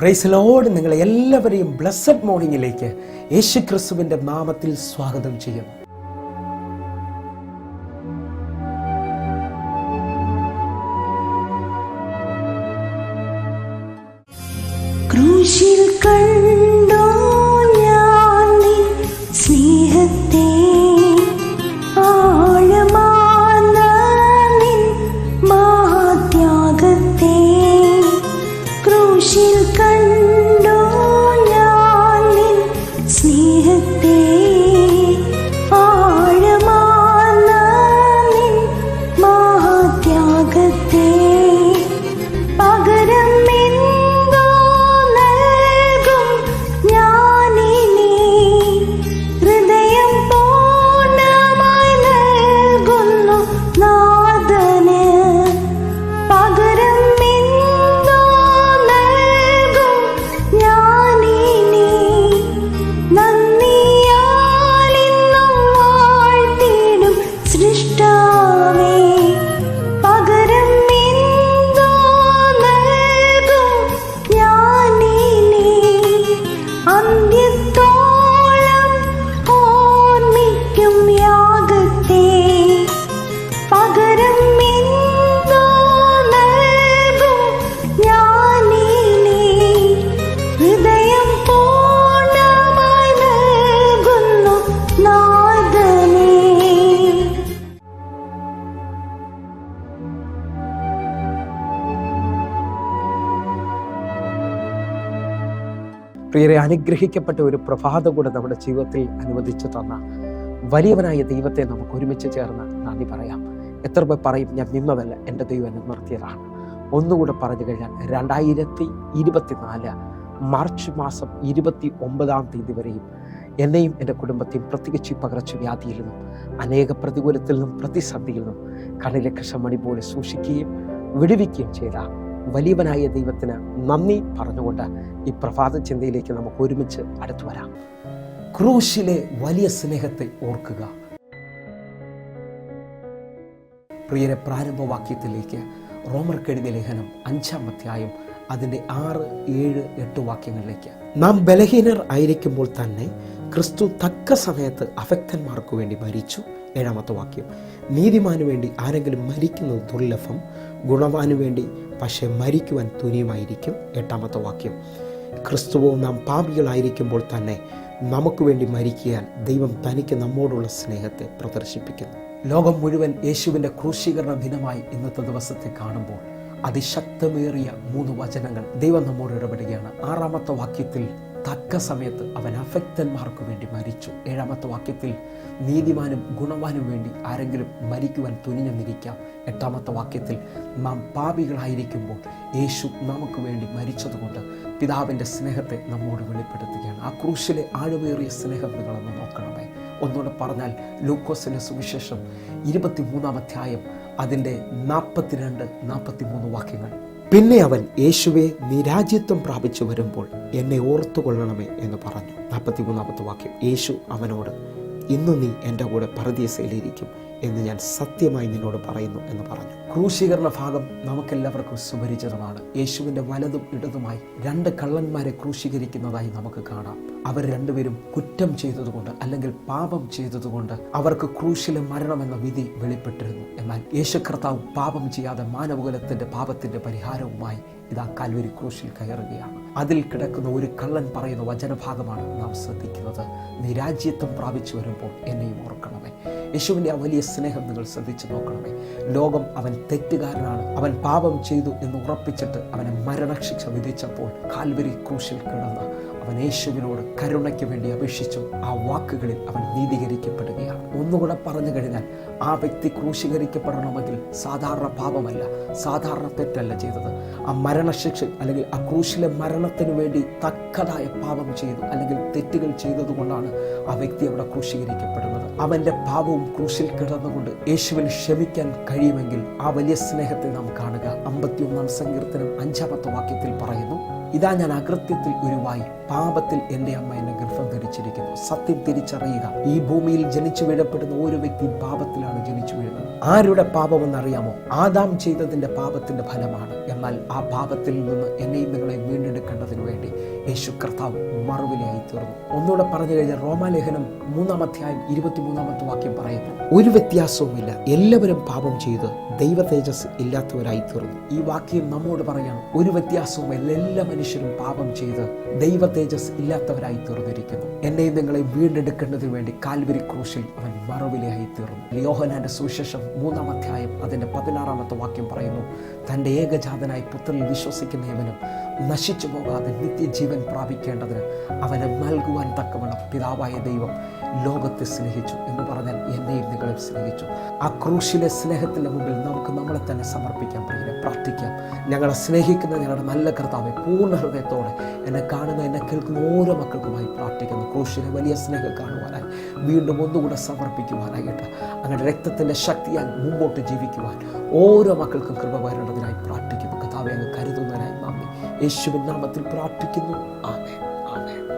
Praise Lord. നിങ്ങളെ എല്ലാവരെയും blessed മോർണിംഗിലേക്ക് യേശുക്രിസ്തുവിൻ്റെ നാമത്തിൽ സ്വാഗതം ചെയ്യുന്നു. ക്രൂശിൽ കണ്ടോ ഞാൻ നിൻ സ്നേഹത്തെ, ആഴമാർന്ന നിൻ മഹാത്യാഗത്തെ. ക്രൂശിൽ കണ്ടോ ഞാൻ നിൻ സ്നേഹത്തെ, ആഴമാർന്ന നിൻ മഹാത്യാഗത്തെ. പകരം പ്രിയരെ, അനുഗ്രഹിക്കപ്പെട്ട ഒരു പ്രഭാതം കൂടെ നമ്മുടെ ജീവിതത്തിൽ അനുവദിച്ചു തന്ന വലിയവനായ ദൈവത്തെ നമുക്ക് ഒരുമിച്ച് ചേർന്ന് നന്ദി പറയാം. എത്ര പേർ പറയും, ഞാൻ നിന്നതല്ല, എൻ്റെ ദൈവം എന്നെ നിർത്തിയതാണ്. ഒന്നുകൂടെ പറഞ്ഞു കഴിഞ്ഞാൽ 2024 മാർച്ച് മാസം 29-ാം തീയതി വരെയും എന്നെയും എൻ്റെ കുടുംബത്തെയും പ്രത്യേകിച്ച് പകർച്ചവ്യാധിയിൽ നിന്നും അനേക പ്രതികൂലത്തിൽ നിന്നും പ്രതിസന്ധിയിൽ നിന്നും കണ്ണിലെ കൃഷ്ണമണി പോലെ സൂക്ഷിക്കുകയും വിടുവിക്കുകയും ചെയ്ത വലിയവനായ ദൈവത്തിന് നന്ദി പറഞ്ഞുകൊണ്ട് ഈ പ്രഭാത ചിന്തയിലേക്ക് നമുക്ക് ഒരുമിച്ച് അടുത്തു വരാം. ക്രൂശിലെ വലിയ സ്നേഹത്തെ ഓർക്കുക. പ്രിയരെ, പ്രാരംഭവാക്യത്തിലേക്ക് റോമർക്കെഴുതിയ ലേഖനം 5-ാം അധ്യായം അതിൻ്റെ 6, 7, 8 വാക്യങ്ങളിലേക്ക്. നാം ബലഹീനർ ആയിരിക്കുമ്പോൾ തന്നെ ക്രിസ്തു തക്ക സമയത്ത് അഭക്തന്മാർക്ക് വേണ്ടി മരിച്ചു. 7-ാമത്തെ വാക്യം. നീതിമാനു വേണ്ടി ആരെങ്കിലും മരിക്കുന്നത് ദുർലഭം, ഗുണവാനു വേണ്ടി പക്ഷേ മരിക്കുവാൻ തുനിയുമായിരിക്കും. 8-ാമത്തെ വാക്യം. ക്രിസ്തുവോ നാം പാപികളായിരിക്കുമ്പോൾ തന്നെ നമുക്ക് വേണ്ടി മരിക്കാൻ ദൈവം തനിക്ക് നമ്മോടുള്ള സ്നേഹത്തെ പ്രദർശിപ്പിക്കുന്നു. ലോകം മുഴുവൻ യേശുവിൻ്റെ ക്രൂശീകരണ ദിനമായി ഇന്നത്തെ ദിവസത്തെ കാണുമ്പോൾ അതിശക്തമേറിയ 3 വചനങ്ങൾ ദൈവം നമ്മോട് ഇടപെടുകയാണ്. 6-ാമത്തെ വാക്യത്തിൽ തക്ക സമയത്ത് അവൻ അഭക്തന്മാർക്ക് വേണ്ടി മരിച്ചു. 7-ാമത്തെ വാക്യത്തിൽ നീതിമാനും ഗുണവാനും വേണ്ടി ആരെങ്കിലും മരിക്കുവാൻ തുനിഞ്ഞെന്നിരിക്കാം. 8-ാമത്തെ വാക്യത്തിൽ നാം പാപികളായിരിക്കുമ്പോൾ യേശു നമുക്ക് വേണ്ടി മരിച്ചതുകൊണ്ട് പിതാവിൻ്റെ സ്നേഹത്തെ നമ്മോട് വെളിപ്പെടുത്തുകയാണ്. ആ ക്രൂശിലെ ആഴമേറിയ സ്നേഹം നിങ്ങളൊന്ന് നോക്കണമേ. ഒന്നുകൂടെ പറഞ്ഞാൽ ലൂക്കോസിൻ്റെ സുവിശേഷം 23-ാം അധ്യായം അതിൻ്റെ 42-43 വാക്യങ്ങൾ. പിന്നെ അവൻ യേശുവേ, നീ രാജ്യത്വം പ്രാപിച്ചു വരുമ്പോൾ എന്നെ ഓർത്തുകൊള്ളണമേ എന്ന് പറഞ്ഞു. 43-ാമത്തെ വാക്യം. യേശു അവനോട്, ഇന്ന് നീ എൻ്റെ കൂടെ പരദീസയിലിരിക്കും എന്ന് ഞാൻ സത്യമായി നിന്നോട് പറയുന്നു എന്ന് പറഞ്ഞു. ക്രൂശീകരണ ഭാഗം നമുക്കെല്ലാവർക്കും സുപരിചിതമാണ്. യേശുവിൻ്റെ വലതും ഇടതുമായി 2 കള്ളന്മാരെ ക്രൂശീകരിക്കുന്നതായി നമുക്ക് കാണാം. അവർ രണ്ടുപേരും കുറ്റം ചെയ്തതുകൊണ്ട് അല്ലെങ്കിൽ പാപം ചെയ്തതുകൊണ്ട് അവർക്ക് ക്രൂശിലെ മരണമെന്ന വിധി വെളിപ്പെട്ടിരുന്നു. എന്നാൽ യേശു കർത്താവ് പാപം ചെയ്യാതെ മാനവകുലത്തിൻ്റെ പാപത്തിൻ്റെ പരിഹാരവുമായി ഇതാ കാൽവരി ക്രൂശിൽ കയറുകയാണ്. അതിൽ കിടക്കുന്ന ഒരു കള്ളൻ പറയുന്ന വചനഭാഗമാണ് നാം ശ്രദ്ധിക്കുന്നത്. നീ രാജ്യത്വം പ്രാപിച്ചു വരുമ്പോൾ എന്നെയും ഓർക്കണമേ. യേശുവിൻ്റെ ആ വലിയ സ്നേഹം നിങ്ങൾ ശ്രദ്ധിച്ചു നോക്കണമേ. ലോകം അവൻ തെറ്റുകാരനാണ്, അവൻ പാപം ചെയ്തു എന്ന് ഉറപ്പിച്ചിട്ട് അവനെ മരണശിക്ഷ വിധിച്ചപ്പോൾ കാൽവരി ക്രൂശിൽ കിടന്ന് അവൻ യേശുവിനോട് കരുണയ്ക്ക് വേണ്ടി അപേക്ഷിച്ചു. ആ വാക്കുകളിൽ അവൻ നീതീകരിക്കപ്പെടുകയാണ്. ഒന്നുകൂടെ പറഞ്ഞു കഴിഞ്ഞാൽ ആ വ്യക്തി ക്രൂശീകരിക്കപ്പെടണമെങ്കിൽ സാധാരണ പാപമല്ല, സാധാരണ തെറ്റല്ല ചെയ്തത്. ആ മരണശിക്ഷ അല്ലെങ്കിൽ ആ ക്രൂശിലെ മരണത്തിന് വേണ്ടി തക്കതായ പാപം ചെയ്തു അല്ലെങ്കിൽ തെറ്റുകൾ ചെയ്തതുകൊണ്ടാണ് ആ വ്യക്തി അവിടെ ക്രൂശീകരിക്കപ്പെടുന്നത്. അവൻ്റെ പാപവും ക്രൂശിൽ കിടന്നുകൊണ്ട് യേശുവിന് ക്ഷമിക്കാൻ കഴിയുമെങ്കിൽ ആ വലിയ സ്നേഹത്തെ നാം കാണുക. 51-ാം സങ്കീർത്തനം 5-ാമത്തെ വാക്യത്തിൽ പറയുന്നു, ഇതാ ഞാൻ അകൃത്യത്തിൽ ഉരുവായി, പാപത്തിൽ എൻ്റെ അമ്മ എന്നെ ഗർഭം ധരിച്ചിരിക്കുന്നു. സത്യം തിരിച്ചറിയുക. ഈ ഭൂമിയിൽ ജനിച്ചു വീഴപ്പെടുന്ന ഓരോ വ്യക്തിയും പാപത്തിലാണ് ജനിച്ചു വീഴുന്നത്. ആരുടെ പാപമെന്നറിയാമോ? ആദാം ചെയ്തതിൻ്റെ പാപത്തിൻ്റെ ഫലമാണ്. എന്നാൽ ആ പാപത്തിൽ നിന്ന് എന്നെയും നിങ്ങളെ വീണ്ടെടുക്കേണ്ടതിന് വേണ്ടി യേശു കർത്താവ് മറുവിലയായി തീർന്നു. ഒന്നുകൂടെ പറഞ്ഞു കഴിഞ്ഞാൽ റോമാലേഖനം 3-ാം അധ്യായം 23-ാമത്തെ വാക്യം പറയുന്നു, ഒരു വ്യത്യാസവുമില്ല, എല്ലാവരും പാപം ചെയ്ത് ദൈവ തേജസ് ഇല്ലാത്തവരായി തീർന്നു. ഈ വാക്യം നമ്മോട് പറയണം, ഒരു വ്യത്യാസവുമില്ല, എല്ലാ മനുഷ്യരും പാപം ചെയ്ത് ദൈവ തേജസ് ഇല്ലാത്തവരായി തീർന്നിരിക്കുന്നു. എന്നെയും നിങ്ങളെയും വീണ്ടെടുക്കേണ്ടതിന് വേണ്ടി കാൽവരി ക്രൂശിൽ അവൻ മറുവിലയായി തീർന്നു. യോഹന്നാന്റെ സുവിശേഷം 3-ാം അധ്യായം അതിന്റെ 16-ാമത്തെ വാക്യം പറയുന്നു, തൻ്റെ ഏകജാതനായി പുത്രനിൽ വിശ്വസിക്കുന്ന ഏവനും നശിച്ചു പോകാതെ നിത്യജീവൻ പ്രാപിക്കേണ്ടതിന് അവനെ നൽകുവാൻ തക്കവണ്ണം പിതാവായ ദൈവം ലോകത്തെ സ്നേഹിച്ചു എന്ന് പറഞ്ഞാൽ എന്നെയും നിങ്ങളെ സ്നേഹിച്ചു. ആ ക്രൂശിലെ സ്നേഹത്തിൻ്റെ മുമ്പിൽ നമുക്ക് നമ്മളെ തന്നെ സമർപ്പിക്കാൻ പ്രിയരെ, പ്രാർത്ഥിക്കാം. ഞങ്ങളെ സ്നേഹിക്കുന്ന ഞങ്ങളുടെ നല്ല കർത്താവെ, പൂർണ്ണ ഹൃദയത്തോടെ എന്നെ കാണുന്ന എന്നെ കേൾക്കുന്ന ഓരോ മക്കൾക്കുമായി പ്രാർത്ഥിക്കുന്നു. ക്രൂശിലെ വലിയ സ്നേഹം കാണുവാനായി വീണ്ടും ഒന്നുകൂടെ സമർപ്പിക്കുവാനായിട്ട് അങ്ങയുടെ രക്തത്തിൻ്റെ ശക്തിയാൽ മുമ്പോട്ട് ജീവിക്കുവാൻ ഓരോ മക്കൾക്കും കൃപ വരേണ്ടതിനായി പ്രാർത്ഥിക്കുന്നു. കർത്താവെ, അങ്ങ് കരുതുന്നതിനായി നന്ദി. യേശുവിൻ നാമത്തിൽ പ്രാർത്ഥിക്കുന്നു. ആമേൻ.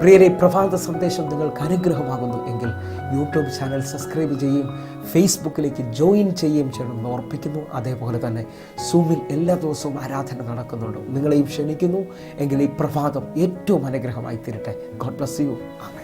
പ്രിയരെ, പ്രഭാത സന്ദേശം നിങ്ങൾക്ക് അനുഗ്രഹമാകുന്നു എങ്കിൽ യൂട്യൂബ് ചാനൽ സബ്സ്ക്രൈബ് ചെയ്യുകയും ഫേസ്ബുക്കിലേക്ക് ജോയിൻ ചെയ്യുകയും ചെയ്യണമെന്ന് ഓർപ്പിക്കുന്നു. അതേപോലെ തന്നെ സൂമിൽ എല്ലാ ദിവസവും ആരാധന നടക്കുന്നുണ്ട്. നിങ്ങളെയും ക്ഷണിക്കുന്നു. എങ്കിൽ ഈ പ്രഭാതം ഏറ്റവും അനുഗ്രഹമായി തീരട്ടെ. God bless you. ആമേൻ.